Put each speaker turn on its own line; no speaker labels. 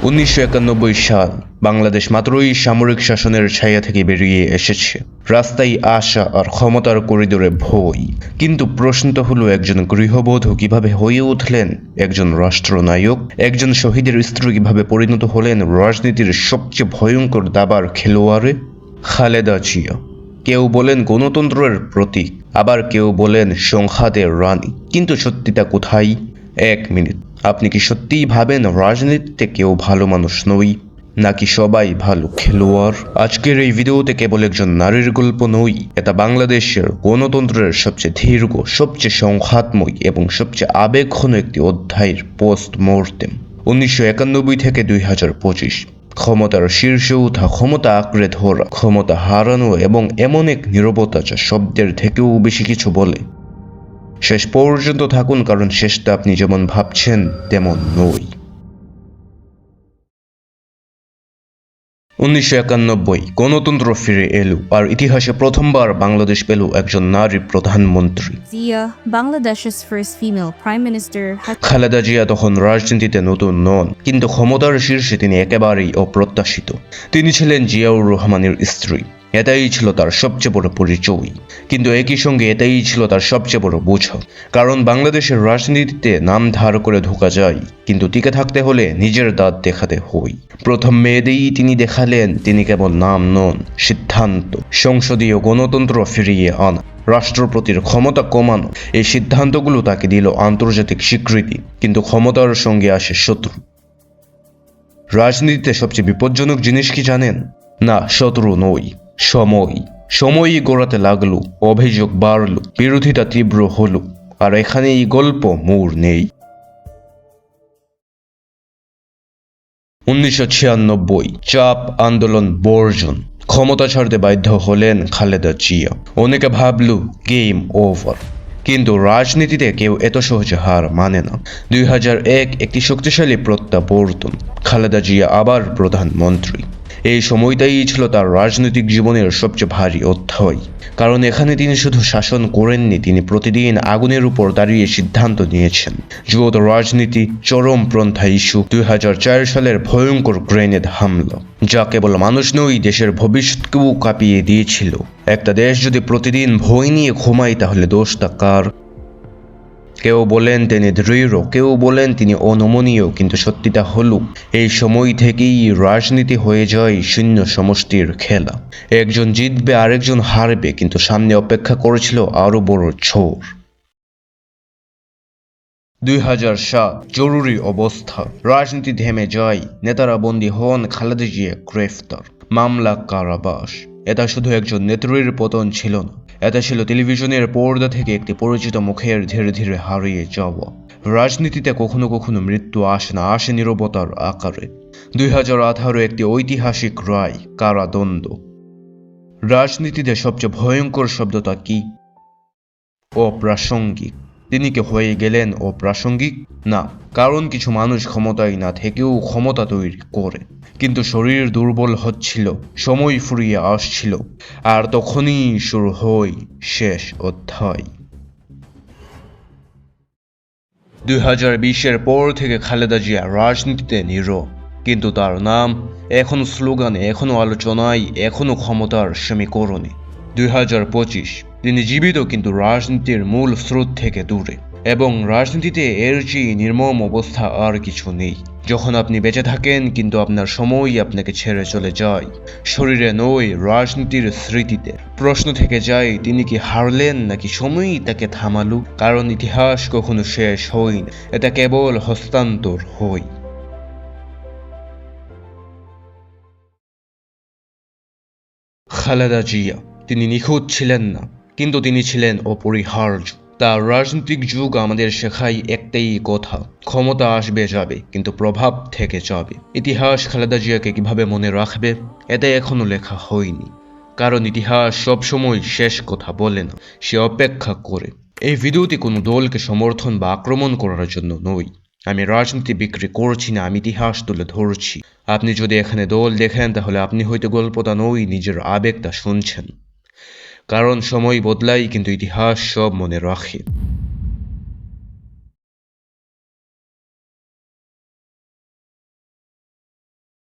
1991 সাল বাংলাদেশ মাত্রই সামরিক শাসনের ছায়া থেকে বেরিয়ে এসেছে। রাস্তায় আশা আর ক্ষমতার করিডোরে ভয়। কিন্তু প্রশ্নটা হলো, একজন গৃহবধূ কিভাবে হয়ে উঠলেন একজন রাষ্ট্রনায়ক? একজন শহীদের স্ত্রী কিভাবে পরিণত হলেন রাজনীতির সবচেয়ে ভয়ঙ্কর দাবার খেলোয়াড়ে? খালেদা জিয়া, কেউ বলেন গণতন্ত্রের প্রতীক, আবার কেউ বলেন সংঘাতের রানী। কিন্তু সত্যিটা কোথায়? এক মিনিট, আপনি কি সত্যিই ভাবেন রাজনীতিতে কেউ ভালো মানুষ নয়, নাকি সবাই ভালো খেলোয়াড়? আজকের এই ভিডিওতে কেবল একজন নারীর গল্প নয়, এটা বাংলাদেশের গণতন্ত্রের সবচেয়ে দীর্ঘ, সবচেয়ে সংঘাতময় এবং সবচেয়ে আবেগঘন একটি অধ্যায়ের পোস্টমর্টেম। 1991 থেকে 2025, ক্ষমতার শীর্ষে ওঠা, ক্ষমতা আঁকড়ে ধরা, ক্ষমতা হারানো এবং এমন এক নীরবতা যা শব্দের থেকেও বেশি কিছু বলে। শেষ পর্যন্ত থাকুন, কারণ শেষটা আপনি যেমন ভাবছেন তেমন নয়। 1991 গণতন্ত্র ফিরে এলো, আর ইতিহাসে প্রথমবার বাংলাদেশ পেল একজন নারী প্রধানমন্ত্রী।
Zia, Bangladesh's first female prime minister, had
Khaleda Zia তখন রাজনীতিতে নতুন নন, কিন্তু ক্ষমতার শীর্ষে তিনি একেবারেই অপ্রত্যাশিত। তিনি ছিলেন জিয়াউর রহমানের স্ত্রী। এটাই ছিল তার সবচেয়ে বড় পরিচয়, কিন্তু একই সঙ্গে এটাই ছিল তার সবচেয়ে বড় বোঝা। কারণ বাংলাদেশের রাজনীতিতে নাম ধার করে ঢোকা যায়, কিন্তু টিকে থাকতে হলে নিজের দাঁত দেখাতে হয়। প্রথম মেয়েদেরই তিনি দেখালেন তিনি কেবল নাম নন, সিদ্ধান্ত। সংসদীয় গণতন্ত্র ফিরিয়ে আনা, রাষ্ট্রপতির ক্ষমতা কমানো, এই সিদ্ধান্তগুলো তাকে দিল আন্তর্জাতিক স্বীকৃতি, কিন্তু ক্ষমতার সঙ্গে আসে শত্রু। রাজনীতিতে সবচেয়ে বিপজ্জনক জিনিস কি জানেন? না, শত্রু নয়, সময়ই গড়াতে লাগলো, অভিযোগ বাড়লো, বিরোধিতা তীব্র হলো, আর এখানে এই গল্প মোড় নেই। 1996 চাপ আন্দোলন বর্জন, ক্ষমতা ছাড়তে বাধ্য হলেন খালেদা জিয়া। অনেকে ভাবল গেম ওভার, কিন্তু রাজনীতিতে কেউ এত সহজে হার মানে না। 2001 একটি শক্তিশালী প্রত্যাবর্তন, খালেদা জিয়া আবার প্রধানমন্ত্রী। এই সময়টাই ছিল তার রাজনৈতিক জীবনের সবচেয়ে ভারী অধ্যায়, কারণ এখানে তিনি শুধু শাসন করেননি, তিনি প্রতিদিন আগুনের উপর দাঁড়িয়ে সিদ্ধান্ত নিয়েছেন। যুবত রাজনীতি, চরমপন্থা ইস্যু, 2004 সালের ভয়ঙ্কর গ্রেনেড হামলা, যা কেবল মানুষ নয়, দেশের ভবিষ্যৎকেও কাঁপিয়ে দিয়েছিল। একটা দেশ যদি প্রতিদিন ভয় নিয়ে ঘুমায়, তাহলে দোষটা কার? কেউ বলেন তিনি দৃঢ়, কেউ বলেন তিনি অনমনীয়, কিন্তু সত্যিটা হলো এই সময় থেকেই রাজনীতি হয়ে যায় শূন্য সমষ্টির খেলা। একজন জিতবে, আরেকজন হারবে, কিন্তু সামনে অপেক্ষা করেছিল আরো বড় ঝড়। 2007 জরুরি অবস্থা, রাজনীতি থেমে যায়, নেতারা বন্দী হন, খালেদা জিয়া গ্রেফতার, মামলা, কারাবাস। এটা শুধু একজন নেত্রীর পতন ছিল না, এটা ছিল টেলিভিশনের পর্দা থেকে একটি পরিচিত মুখের ধীরে ধীরে হারিয়ে যাওয়া। রাজনীতিতে কখনো কখনো মৃত্যু আসে না, আসে নীরবতার আকারে। 2018 একটি ঐতিহাসিক রায়, কারাদণ্ড। রাজনীতিতে সবচেয়ে ভয়ঙ্কর শব্দটা কি? অপ্রাসঙ্গিক। তিনি কি হয়ে গেলেন অপ্রাসঙ্গিক? না, কারণ কিছু মানুষ ক্ষমতায় না থেকেও ক্ষমতা তৈরি করে। কিন্তু শরীর দুর্বল হচ্ছিল, সময় ফুরিয়ে আসছিল, আর তখনই শুরু হয় শেষ অধ্যায়। 2020-এর পর থেকে খালেদা জিয়া রাজনীতিতে নীরব, কিন্তু তার নাম এখনো স্লোগানে, এখনো আলোচনায়, এখনো ক্ষমতার সমীকরণে। 2025 তিনি জীবিত, কিন্তু রাজনীতির মূল স্রোত থেকে দূরে। এবং রাজনীতিতে এর চেয়ে নির্মম অবস্থা আর কিছু নেই, যখন আপনি বেঁচে থাকেন কিন্তু আপনার সময়ই আপনাকে ছেড়ে চলে যায়। শরীরে নয়, রাজনীতির স্মৃতিতে। প্রশ্ন থেকে যায়, তিনি কি হারলেন, নাকি সময়ই তাকে থামালো? কারণ ইতিহাস কখনো শেষ হয় না, এটা কেবল হস্তান্তর হয়। খালেদা জিয়া, তিনি নিখুঁত ছিলেন না, কিন্তু তিনি ছিলেন অপরিহার্য। তার রাজনৈতিক যুগ আমাদের শেখায় একটাই কথা, ক্ষমতা আসবে যাবে, কিন্তু প্রভাব থেকে যাবে। ইতিহাস খালেদা জিয়াকে কিভাবে মনে রাখবে, এটা এখনো লেখা হয়নি, কারণ ইতিহাস সবসময় শেষ কথা বলে না, সে অপেক্ষা করে। এই ভিডিওটি কোনো দলকে সমর্থন বা আক্রমণ করার জন্য নয়। আমি রাজনীতি বিক্রি করছি না, আমি ইতিহাস তুলে ধরছি। আপনি যদি এখানে দল দেখেন, তাহলে আপনি হয়তো গল্পটা নয়, নিজের আবেগটা শুনছেন। কারণ সময় বদলায়, কিন্তু ইতিহাস সব মনে রাখে।